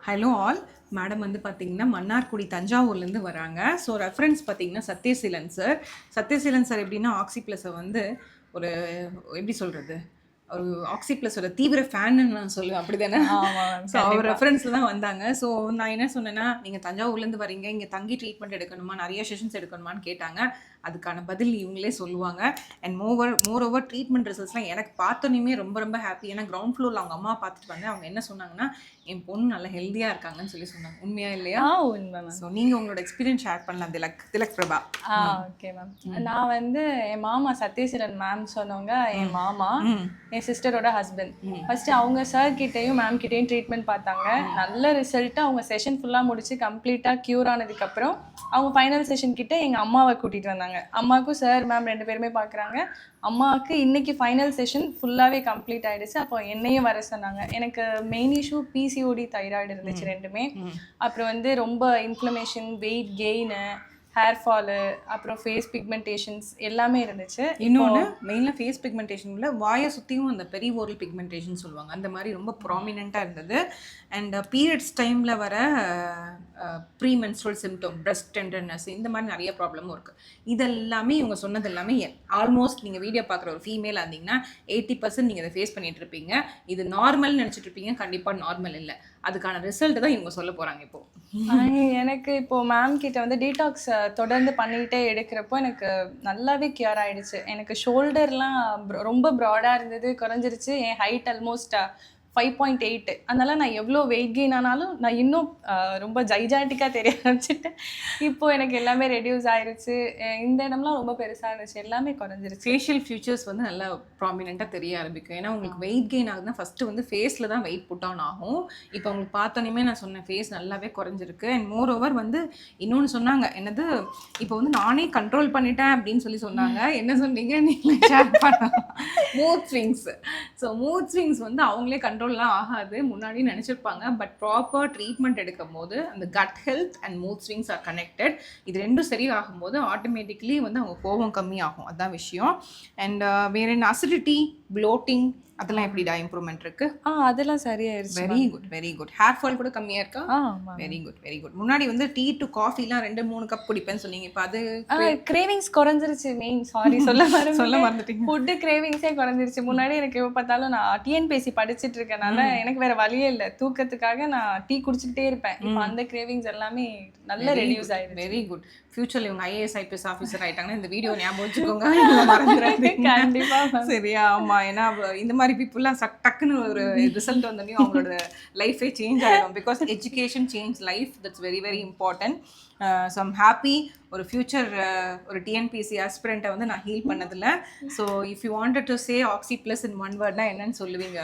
Hello all. Madam வந்து பார்த்தீங்கன்னா மன்னார்குடி தஞ்சாவூர்லேருந்து வராங்க. ஸோ ரெஃபரன்ஸ் பார்த்தீங்கன்னா சத்யசீலன் சார். சத்யசீலன் சார் எப்படின்னா ஆக்சி ப்ளஸை வந்து ஒரு எப்படி சொல்கிறது, ஒரு ஆக்சி ப்ளஸோட தீவிர ஃபேன்னு நான் சொல்லுவேன், அப்படி தானே? ஸோ அவர் ரெஃபரன்ஸில் தான் வந்தாங்க. ஸோ நான் என்ன சொன்னேன்னா, நீங்கள் தஞ்சாவூர்லேருந்து வரீங்க, இங்கே தங்கி ட்ரீட்மெண்ட் எடுக்கணுமா, நிறைய செஷன்ஸ் எடுக்கணுமான்னு கேட்டாங்க. அதுக்கான பதில் இவங்களே சொல்லுவாங்க. அண்ட் மோர் ஓவர் ட்ரீட்மெண்ட் ரிசல்ட்ஸ்லாம் எனக்கு பார்த்தோன்னே ரொம்ப ரொம்ப ஹாப்பி. ஏன்னா கிரவுண்ட் ஃப்ளோரில் அவங்க அம்மா பார்த்துட்டு வந்தேன். அவங்க என்ன சொன்னாங்கன்னா, என் பொண்ணு நல்லா ஹெல்த்தியாக இருக்காங்கன்னு சொன்னாங்க. உண்மையா இல்லையா? உண்மை மேம். ஸோ நீங்கள் உங்களோட எக்ஸ்பீரியன்ஸ் ஷேர் பண்ணலாம். திலக் பிரபா. Okay ma'am. நான் வந்து என் மாமா சத்யசீலன் மேம் சொன்னவங்க என் மாமா, என் சிஸ்டரோட ஹஸ்பண்ட். ஃபர்ஸ்ட் அவங்க சார் கிட்டேயும் மேம் கிட்டேயும் ட்ரீட்மெண்ட் பார்த்தாங்க. நல்ல ரிசல்ட்டு. அவங்க செஷன் ஃபுல்லாக முடிச்சு கம்ப்ளீட்டாக க்யூர் ஆனதுக்கப்புறம் அவங்க ஃபைனல் செஷன் கிட்ட எங்கள் அம்மாவை கூட்டிகிட்டு வந்தாங்க. அம்மாவுக்கும் சார் மேம் 2 பேருமே பார்க்குறாங்க. அம்மாவுக்கு இன்னைக்கு ஃபைனல் செஷன் ஃபுல்லாகவே கம்ப்ளீட் ஆகிடுச்சு. அப்போ என்னையும் வர சொன்னாங்க. எனக்கு மெயின் இஷ்யூ பிசிஓடி, தைராய்டு இருந்துச்சு ரெண்டுமே. அப்புறம் வந்து ரொம்ப inflammation, weight gain, hair fall, அப்புறம் ஃபேஸ் பிக்மெண்டேஷன்ஸ் எல்லாமே இருந்துச்சு. இன்னொன்று மெயினாக ஃபேஸ் பிக்மெண்டேஷனில் வாயை சுற்றியும் அந்த பெரி ஓரல் பிக்மெண்டேஷன் சொல்லுவாங்க, அந்த மாதிரி ரொம்ப ப்ராமினெண்ட்டாக இருந்தது. அண்ட் பீரியட்ஸ் டைமில் வர premenstrual symptom, breast tenderness, இந்த மாதிரி நிறைய ப்ராப்ளமும் இருக்குது. இதெல்லாமே இவங்க சொன்னது எல்லாமே ஆல்மோஸ்ட் நீங்கள் வீடியோ பார்க்குற ஒரு ஃபீமேலாக இருந்தீங்கன்னா 80% நீங்கள் இதை ஃபேஸ் பண்ணிட்டு இருப்பீங்க. இது நார்மல் நினச்சிட்டு இருப்பீங்க. கண்டிப்பாக நார்மல் இல்லை. அதுக்கான ரிசல்ட் தான் இவங்க சொல்ல போகிறாங்க. இப்போது எனக்கு இப்போது மேம் கிட்ட வந்து டீடாக்ஸ் தொடர்ந்து பண்ணிகிட்டே எடுக்கிறப்போ எனக்கு நல்லாவே கியூர் ஆகிடுச்சு. எனக்கு ஷோல்டர்லாம் ரொம்ப ப்ராடாக இருந்தது, குறைஞ்சிருச்சு. என் ஹைட் ஆல்மோஸ்ட் 5.8. அதனால நான் எவ்வளோ வெயிட் கெயின் ஆனாலும் நான் இன்னும் ரொம்ப ஜைஜாட்டிக்காக தெரிய ஆரம்பிச்சிட்டேன். இப்போது எனக்கு எல்லாமே ரெடியூஸ் ஆயிடுச்சு. இந்த இடம்லாம் ரொம்ப பெருசாக இருந்துச்சு, எல்லாமே குறைஞ்சிருச்சு. ஃபேஷியல் ஃபியூச்சர்ஸ் வந்து நல்லா ப்ராமினெண்ட்டாக தெரிய ஆரம்பிக்கும். ஏன்னா உங்களுக்கு வெயிட் கெயின் ஆகுதுன்னா ஃபஸ்ட்டு வந்து ஃபேஸில் தான் வெயிட் புட் ஆன் ஆகும். இப்போ உங்களுக்கு பார்த்தோன்னே நான் சொன்னேன், ஃபேஸ் நல்லாவே குறைஞ்சிருக்கு. அண்ட் மோர் ஓவர் வந்து இன்னொன்று சொன்னாங்க, என்னது இப்போ வந்து நானே கண்ட்ரோல் பண்ணிட்டேன் அப்படின்னு சொன்னாங்க. என்ன சொன்னீங்க நீங்கள்? ஷேர் பண்ணலாம். Mood swings. So mood swings வந்து அவங்களே கண்ட்ரோல்லாம் ஆகாது, முன்னாடி நினச்சிருப்பாங்க. பட் ப்ராப்பர் ட்ரீட்மெண்ட் எடுக்கும் போது அந்த cut health and mood swings R connected. இது ரெண்டும் சரி ஆகும்போது ஆட்டோமேட்டிக்லி வந்து அவங்க கோபம் கம்மியாகும். அதுதான் விஷயம். அண்ட் வேற என்ன, அசிடிட்டி, ப்ளோட்டிங், அதெல்லாம் எப்படிடா இம்ப்ரூவ்மெண்ட் இருக்கு? அதெல்லாம் சரியாயிருச்சு. Very good, very good. Hair fall கூட கம்மியா இருக்கா? Very good, very good. முன்னாடி வந்து டீ டு காஃபிலாம் 2-3 கப் குடிப்பேன்னு சொன்னீங்க. இப்போ அது கிரேவிங்ஸ் குறைஞ்சிருச்சு. மெயின் சொல்ல மறந்துட்டீங்க. ஃபுட் கிரேவிங்ஸே குறைஞ்சிருச்சு. முன்னாடி எனக்கு எப்போ பார்த்தாலும் நான் டிஎன்பிஎஸ்சி படிச்சுட்டு இருக்கனால எனக்கு வேற வழியே இல்லை, தூக்கத்துக்காக நான் டீ குடிச்சுக்கிட்டே இருப்பேன். இப்போ அந்த கிரேவிங்ஸ் எல்லாமே நல்ல ரெடியூஸ் ஆயிடுச்சு. Very good. ஃபியூச்சர்ல இவங்க ஐஏஎஸ் ஐபிஎஸ் ஆஃபீஸர் ஆயிட்டாங்கன்னா இந்த வீடியோ ஞாபகம் வச்சுக்கோங்க, மறந்துடாதீங்க. கண்டிப்பா. சரியா? ஆமா. ஏன்னா இந்த மாதிரி பீப்புள்லாம் டக்குன்னு ஒரு ரிசல்ட் வந்தோடனே அவங்களோட லைஃபே சேஞ்ச் ஆகிடும். Because education change life. That's very very important. So I'm happy. ஒரு ஃபியூச்சர் ஒரு டிஎன்பிஎஸ்சி ஆஸ்பிரண்ட்டை வந்து நான் ஹீல் பண்ணதில்லை. So if you wanted to say oxy plus in one வேர்ட்னா என்னன்னு சொல்லுவீங்க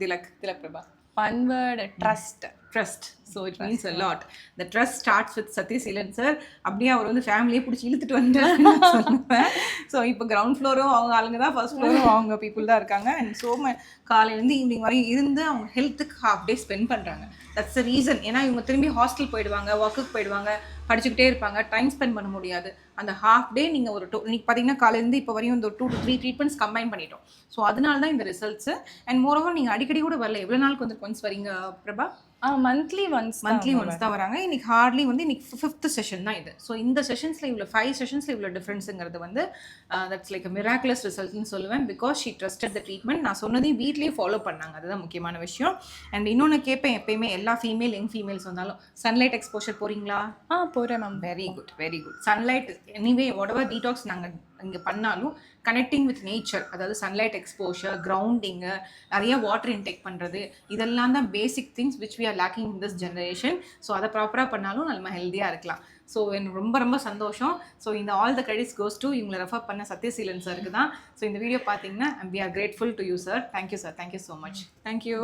Tilak Prabha? One word, trust. So it means a lot. The trust starts with Sathyaseelan sir. அப்படியே அவர் வந்து ஃபேமிலியே பிடிச்சி இழுத்துட்டு வந்துட்டாருன்னு சொல்லுவேன். ஸோ இப்போ கிரவுண்ட் ஃப்ளோரும் அவங்க ஆளுங்க தான், ஃபர்ஸ்ட் ஃப்ளோரும் அவங்க பீப்புள் தான் இருக்காங்க. அண்ட் ஸோ காலையிலேருந்து ஈவினிங் வரையும் இருந்து அவங்க ஹெல்த்துக்கு ஹாஃப் டே ஸ்பெண்ட் பண்ணுறாங்க. That's the reason. ஏன்னா இவங்க திரும்பி ஹாஸ்டல் போயிடுவாங்க, ஒர்க்குக்கு போயிடுவாங்க, படிச்சுக்கிட்டே இருப்பாங்க, டைம் ஸ்பெண்ட் பண்ண முடியாது. அந்த ஹாஃப் டே நீங்கள் ஒரு இன்னைக்கு பார்த்தீங்கன்னா காலையிலேருந்து இப்போ வரையும் இந்த 2 to 3 ட்ரீட்மெண்ட்ஸ் கம்பைன் பண்ணிட்டோம். ஸோ அதனால தான் இந்த ரிசல்ட்ஸு. அண்ட் மோரோவர் நீங்கள் அடிக்கடி கூட வரல. எவ்வளோ நாளுக்கு வந்து ஒன்ஸ் வரீங்க பிரபா? மந்த்லி ஒன்ஸ் தான் வராங்க. இன்னைக்கு ஹார்ட்லி வந்து இன்னைக்கு 5th செஷன் தான் இது. ஸோ இந்த செஷன்ஸில் இவ்வளோ 5 செஷன்ஸில் இவ்வளோ டிஃப்ரென்ஸுங்கிறது வந்து தட்ஸ் லைக் மிராக்குலஸ் ரிசல்ட்னு சொல்லுவேன். Because she trusted the treatment. நான் சொன்னதையும் வீட்லேயே ஃபாலோ பண்ணாங்க, அதுதான் முக்கியமான விஷயம். அண்ட் இன்னொன்று கேட்பேன் எப்பயுமே, எல்லா யங் ஃபீமேல்ஸ் வந்தாலும் சன்லைட் எக்ஸ்போஷர் போகிறீங்களா? போகிறேன் ma'am. Very good, very good. Sunlight anyway whatever detox நாங்கள் இங்கே பண்ணாலும் கனெக்டிங் வித் நேச்சர், அதாவது சன்லைட் எக்ஸ்போஷர், கிரவுண்டிங்கு, நிறைய வாட்டர் இன்டேக் பண்ணுறது, இதெல்லாம் தான் basic things which we are lacking in this generation. So அதை ப்ராப்பராக பண்ணாலும் நம்ம ஹெல்த்தியாக இருக்கலாம். ஸோ எனக்கு ரொம்ப ரொம்ப சந்தோஷம். ஸோ இந்த all the credits goes to இவங்களை ரெஃபர் பண்ண சத்யசீலன் சாருக்கு தான். ஸோ இந்த வீடியோ பார்த்தீங்கன்னா we are grateful to you sir. Thank you sir. Thank you so much. Thank you.